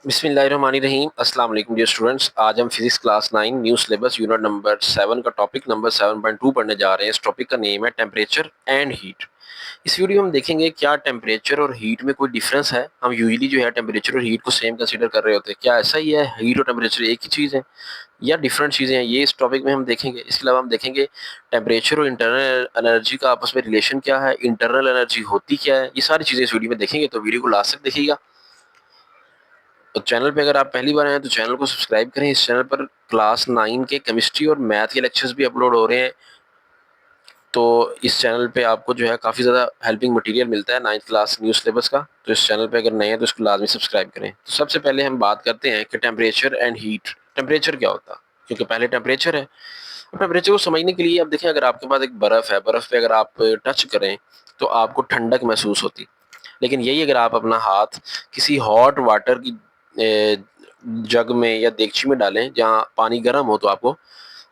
बिस्मिल्लाहिर्रहमानिर्रहीम। अस्सलाम वालेकुम डियर स्टूडेंट्स। आज हम physics class 9 new syllabus unit number 7 का टॉपिक नंबर 7.2 पढ़ने जा रहे हैं। इस टॉपिक का नेम है टेम्परेचर एंड हीट। इस वीडियो में हम देखेंगे क्या टेम्परेचर और हीट में कोई डिफरेंस है। हम यूजुअली जो है टेम्परेचर और हीट को सेम कंसीडर कर रहे होते हैं। क्या ऐसा ही है, हीट और टेम्परेचर एक ही चीज़ है या डिफरेंट चीज़ें हैं, ये इस टॉपिक में हम देखेंगे। इसके अलावा हम देखेंगे टेम्परेचर और इंटरनल एनर्जी का आपस में रिलेशन क्या है, इंटरनल एनर्जी होती क्या है। ये सारी चीज़ें इस वीडियो में देखेंगे, तो वीडियो को लास्ट तक देखिएगा। तो चैनल पे अगर आप पहली बार आए हैं तो चैनल को सब्सक्राइब करें। इस चैनल पर क्लास 9 के केमिस्ट्री और मैथ के लेक्चर्स भी अपलोड हो रहे हैं। तो इस चैनल पे आपको जो है काफ़ी ज़्यादा हेल्पिंग मटेरियल मिलता है 9th क्लास न्यू सिलेबस का। तो इस चैनल पे अगर नए हैं तो इसको लाजमी सब्सक्राइब करें। तो सबसे पहले हम बात करते हैं कि टेम्परेचर एंड हीट। टेम्परेचर क्या होता है, क्योंकि पहले टेम्परेचर है। टेम्परेचर को समझने के लिए अब देखें, अगर आपके पास एक बर्फ़ है, बर्फ़ पे अगर आप टच करें तो आपको ठंडक महसूस होती। लेकिन यही अगर आप अपना हाथ किसी हॉट वाटर की जग में या देगची में डालें जहाँ पानी गर्म हो, तो आपको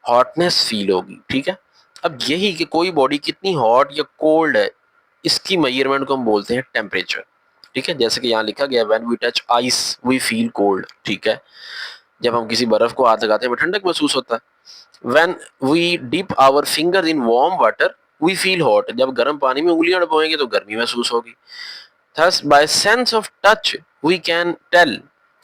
हॉटनेस फील होगी। ठीक है। अब यही कि कोई बॉडी कितनी हॉट या कोल्ड है, इसकी मेजरमेंट को हम बोलते हैं टेम्परेचर। ठीक है। जैसे कि यहाँ लिखा गया, when we touch ice we feel cold. ठीक है। जब हम किसी बर्फ को हाथ लगाते हैं हमें ठंडक महसूस होता है। When we dip our finger in warm water we feel hot. जब गर्म पानी में उंगलियां डुबोएंगे तो गर्मी महसूस होगी। Thus, by sense of touch, we can tell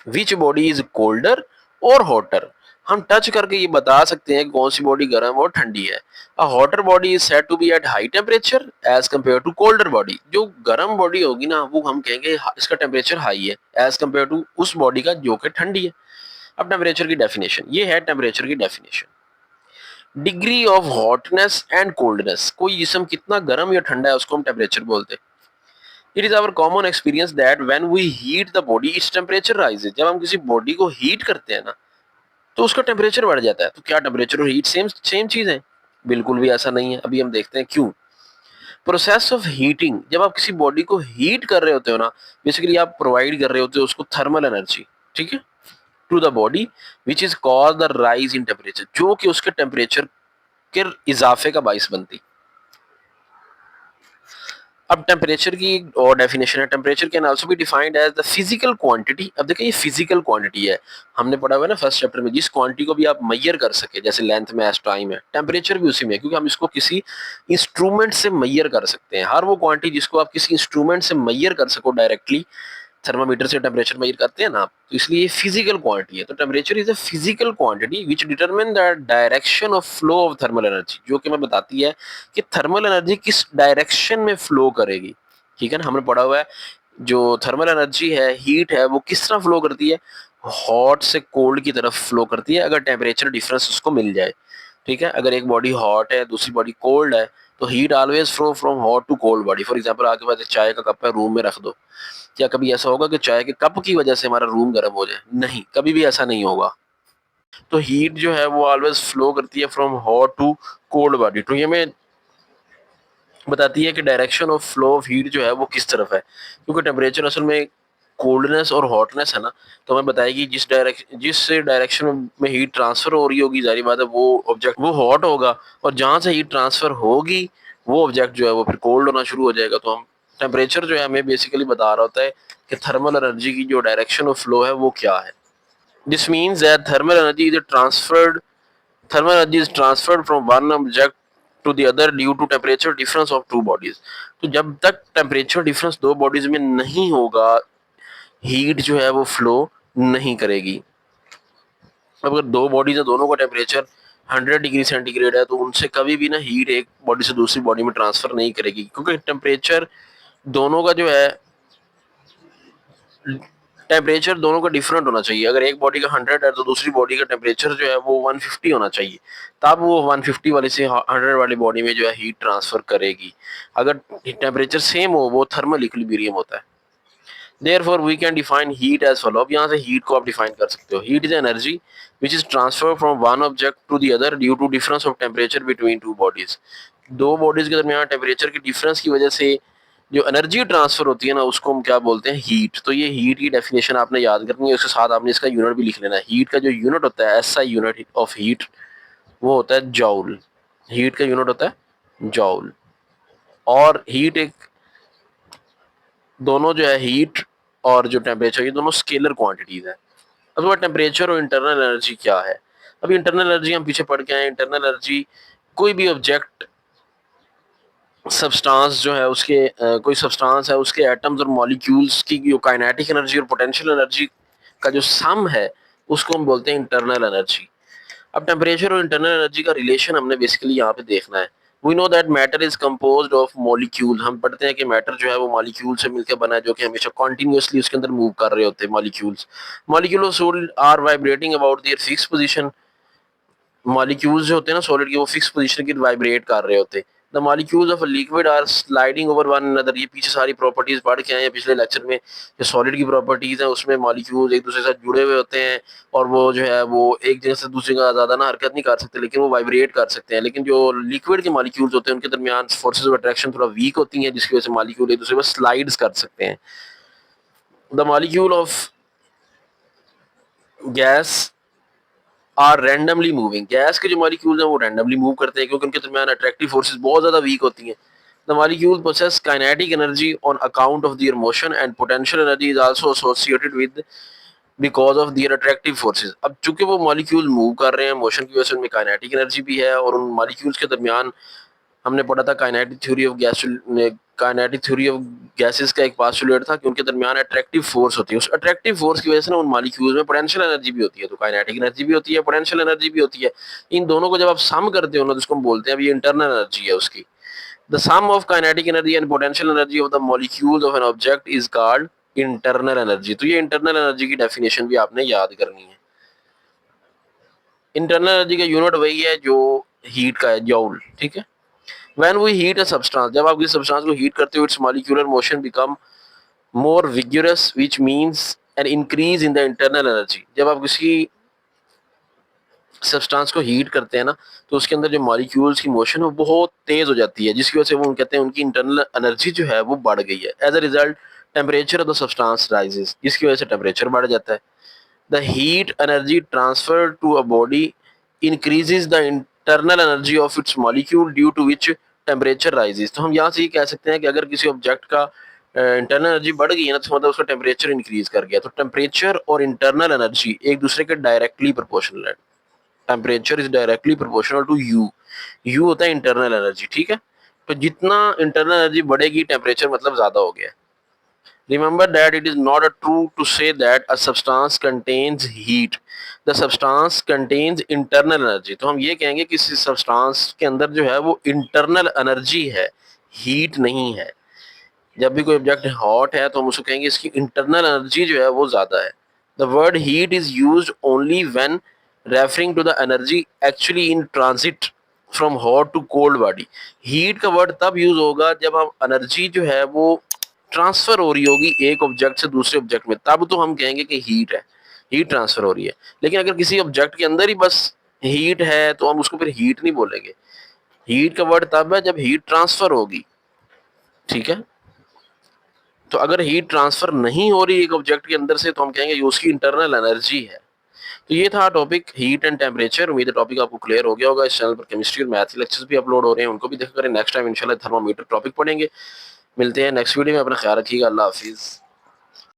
which body is colder or hotter. हम टच करके ये बता सकते हैं कि कौन सी बॉडी गर्म और ठंडी है। A hotter body is said to be at high temperature as compared to colder body. जो गर्म बॉडी होगी ना, वो हम कहेंगे इसका टेम्परेचर हाई है एज कम्पेयर टू उस बॉडी का जो कि ठंडी है। अब टेम्परेचर की डेफिनेशन ये है। टेम्परेचर की definition, degree of hotness and coldness. कोई जिसम कितना गर्म या ठंडा है उसको हम टेम्परेचर बोलते हैं। It is our common experience that when we heat the body its temperature rises. जब हम किसी बॉडी को हीट करते हैं ना, तो उसका टेम्परेचर बढ़ जाता है। तो क्या टेम्परेचर और हीट सेम सेम चीज है? बिल्कुल भी ऐसा नहीं है। अभी हम देखते हैं क्यों। प्रोसेस ऑफ हीटिंग, जब आप किसी बॉडी को हीट कर रहे होते हो ना, बेसिकली आप प्रोवाइड कर रहे होते हो उसको थर्मल एनर्जी। ठीक है। To the body which is cause the rise in temperature, जो कि उसके टेम्परेचर के इजाफे का बाइस बनती। अब टेम्परेचर की एक और डेफिनेशन है। Temperature can also be defined as the physical quantity. अब देखिए, ये फिजिकल क्वांटिटी है। हमने पढ़ा हुआ है ना फर्स्ट चैप्टर में, जिस क्वांटिटी को भी आप मेजर कर सके, जैसे लेंथ में एस टाइम है, टेम्परेचर भी उसी में है, क्योंकि हम इसको किसी इंस्ट्रूमेंट से मेजर कर सकते हैं। हर वो क्वांटिटी जिसको आप किसी इंस्ट्रूमेंट से मेजर कर सको डायरेक्टली, थर्मामीटर से टेम्परेचर मेजर करते हैं ना आप, तो इसलिए ये फिजिकल क्वांटिटी है। तो temperature is a physical quantity which determine the direction of flow of thermal energy, जो कि हमें बताती है कि थर्मल एनर्जी किस डायरेक्शन में फ्लो करेगी। ठीक है ना। हमने पढ़ा हुआ है जो थर्मल एनर्जी है, हीट है, वो किस तरह फ्लो करती है, हॉट से कोल्ड की तरफ फ्लो करती है, अगर टेम्परेचर डिफरेंस उसको मिल जाए। ठीक है। अगर एक बॉडी हॉट है दूसरी बॉडी कोल्ड है, तो heat always flow from hot to cold body. For example, आपके पास एक चाय का कप है, रूम में रख दो। क्या कभी ऐसा होगा कि चाय के कप की वजह से हमारा रूम गर्म हो जाए? नहीं, कभी भी ऐसा नहीं होगा। तो हीट जो है वो ऑलवेज फ्लो करती है from hot to cold body. तो ये हमें बताती है कि direction of flow of heat जो है वो किस तरफ है, क्योंकि टेम्परेचर असल में कोल्डनेस और हॉटनेस है ना, तो हमें बताएगी जिस डायरेक्शन में हीट ट्रांसफर हो रही होगी, जारी बात है वो ऑब्जेक्ट वो हॉट होगा, और जहां से हीट ट्रांसफर होगी वो ऑब्जेक्ट जो है वो फिर कोल्ड होना शुरू हो जाएगा। तो हम टेम्परेचर जो है हमें बेसिकली बता रहा होता है कि थर्मल एनर्जी की जो डायरेक्शन ऑफ फ्लो है वो क्या है। This means that thermal energy is transferred from one object to the other due to temperature difference of two bodies। तो जब तक टेम्परेचर डिफरेंस दो बॉडीज में नहीं होगा, हीट जो है वो फ्लो नहीं करेगी। अब अगर दो बॉडीज है, दोनों का टेम्परेचर 100 डिग्री सेंटीग्रेड है, तो उनसे कभी भी ना हीट एक बॉडी से दूसरी बॉडी में ट्रांसफर नहीं करेगी, क्योंकि दोनों का जो है टेम्परेचर दोनों का डिफरेंट होना चाहिए। अगर एक बॉडी का 100 है तो दूसरी बॉडी का टेम्परेचर जो है वो 150 होना चाहिए, तब वो 150 वाली से 100 वाली बॉडी में जो है हीट ट्रांसफर करेगी। अगर टेम्परेचर सेम हो, वो थर्मल इक्विलिब्रियम होता है। Therefore, we can define heat as follow। अब यहाँ से हीट को आप डिफाइन कर सकते हो। Heat is energy which is transfer from one object to the other due to difference of temperature between two bodies. दो बॉडीज के दरमियान टेम्परेचर की डिफरेंस की वजह से जो एनर्जी ट्रांसफर होती है ना, उसको हम क्या बोलते हैं? हीट। तो ये हीट की डेफिनेशन आपने याद करनी है, उसके साथ आपने इसका यूनिट भी लिख लेना है। हीट का जो यूनिट होता है, एसआई यूनिट ऑफ हीट, वो होता है जॉउल। हीट का यूनिट होता है जॉउल। और हीट एक दोनों जो है हीट और जो टेम्परेचर, ये दोनों स्केलर क्वांटिटीज हैं। अब वो टेम्परेचर और इंटरनल एनर्जी क्या है? अभी इंटरनल एनर्जी हम पीछे पढ़ के आए। इंटरनल एनर्जी कोई भी ऑब्जेक्ट, सब्सटेंस जो है उसके कोई सब्सटेंस है, उसके एटम्स और मॉलिक्यूल्स की जो काइनेटिक एनर्जी और पोटेंशियल एनर्जी का जो सम है, उसको हम बोलते हैं इंटरनल एनर्जी। अब टेम्परेचर और इंटरनल एनर्जी का रिलेशन हमने बेसिकली यहाँ पे देखना है। We know that matter is composed of molecule. हम पढ़ते हैं कि मैटर जो है वो मॉलिक्यूल से मिलकर बना है, जो कि हमेशा कॉन्टिन्यूसली उसके अंदर मूव कर रहे होते हैं molecules. Molecule of solid are vibrating about their fix position. Molecules जो होते हैं ना सॉलिड के, वो फिक्स पोजीशन की वाइब्रेट कर रहे होते हैं। The molecules of a liquid are sliding over one another. ये पीछे सारी प्रॉपर्टीज पढ़ के आए हैं पिछले लेक्चर में। जो सॉलिड की प्रॉपर्टीज हैं उसमें मॉलिक्यूल्स एक दूसरे के साथ जुड़े हुए होते हैं, और वो जो है वो एक जगह से दूसरी जगह ज्यादा ना हरकत नहीं कर सकते, लेकिन वो वाइब्रेट कर सकते हैं। लेकिन जो लिक्विड के मॉलिक्यूल्स होते हैं उनके दरमियान फोर्सेज ऑफ अट्रैक्शन थोड़ा वीक होती हैं, जिसकी वजह से मॉलिक्यूल एक दूसरे पर स्लाइड्स कर सकते हैं। The molecule of gas are randomly moving. Gas के जो मॉलिक्यूल्स हैं वो रैंडमली मूव करते हैं, क्योंकि उनके दरमियान अट्रैक्टिव फोर्सेस बहुत ज्यादा वीक होती हैं। The molecule possess kinetic energy on account of their motion and potential energy is also associated with because of their attractive forces. अब चूंकि वो मॉलिक्यूल मूव कर रहे हैं, मोशन की वजह से उनमें काइनेटिक एनर्जी भी है, और उन मॉलिक्यूल्स के दरमियान हमने पढ़ा था काइनेटिक थ्योरी ऑफ गैसेस का एक पास्टुलेट था कि उनके दरमियान अट्रैक्टिव फोर्स होती है। उस अट्रैक्टिव फोर्स की वजह से ना उन मॉलिक्यूल्स में पोटेंशियल एनर्जी भी होती है। तो काइनेटिक एनर्जी भी होती है, पोटेंशियल एनर्जी भी होती है। इन दोनों को जब आप सम करते हो ना, तो उसको हम बोलते हैं, अब ये इंटरनल एनर्जी है उसकी। The sum of kinetic energy and potential energy of the molecules of an object is called internal energy. तो ये इंटरनल एनर्जी की डेफिनेशन भी आपने याद करनी है। इंटरनल एनर्जी का यूनिट वही है जो हीट का है, जूल। ठीक है। When we heat a substance, जब आप किसी सब्सटेंस को हीट करते हो, its molecular motion become more vigorous, which means an increase in the internal energy। जब आप किसी सब्सटेंस को हीट करते हैं ना, तो उसके अंदर जो मॉलिक्यूल्स की मोशन है वो बहुत तेज हो जाती है, जिसकी वजह से वो कहते हैं उनकी इंटरनल एनर्जी जो है वो बढ़ गई है। As a result temperature of the substance rises, जिसकी वजह से टेम्परेचर बढ़ जाता है। The heat energy transfer to a body increases the internal energy of its molecule due to which temperature rises. तो हम यहाँ से ये कह सकते हैं कि अगर किसी ऑब्जेक्ट का इंटरनल एनर्जी बढ़ गई है ना, तो मतलब उसका टेम्परेचर इंक्रीज कर गया। तो टेम्परेचर और इंटरनल एनर्जी एक दूसरे के डायरेक्टली प्रोपोर्शनल है। Temperature is directly proportional to U. U होता है इंटरनल एनर्जी। ठीक है। तो जितना इंटरनल एनर्जी बढ़ेगी, टेम्परेचर मतलब ज्यादा हो गया। Remember that it is not a true to say that a substance contains heat. The substance contains internal energy। तो हम ये कहेंगे कि इस substance के अंदर जो है वो internal energy है, heat नहीं है। जब भी कोई ऑब्जेक्ट हॉट है तो हम उसको कहेंगे इसकी इंटरनल एनर्जी जो है वो ज्यादा है। The word heat is used only when referring to the energy actually in transit from hot to cold body. Heat का वर्ड तब यूज होगा जब हम एनर्जी जो है वो ट्रांसफर हो रही होगी एक ऑब्जेक्ट से दूसरे ऑब्जेक्ट में, तब तो हम कहेंगे कि हीट है, हीट ट्रांसफर हो रही है। लेकिन अगर किसी ऑब्जेक्ट के अंदर ही बस हीट है तो हम उसको फिर हीट नहीं बोलेंगे। हीट का वर्ड तब है जब हीट ट्रांसफर होगी। ठीक है। तो अगर हीट ट्रांसफर नहीं हो रही एक ऑब्जेक्ट के अंदर से, तो हम कहेंगे ये उसकी इंटरनल एनर्जी है। तो ये था टॉपिक हीट एंड टेम्परेचर। उम्मीद है टॉपिक आपको क्लियर हो गया होगा। इस चैनल पर केमिस्ट्री और मैथ के लेक्चर्स भी अपलोड हो रहे हैं, उनको भी देखा करें। नेक्स्ट टाइम इंशाल्लाह थर्मामीटर टॉपिक पढ़ेंगे। मिलते हैं नेक्स्ट वीडियो में। अपना ख्याल रखिएगा। अल्लाह हाफिज़।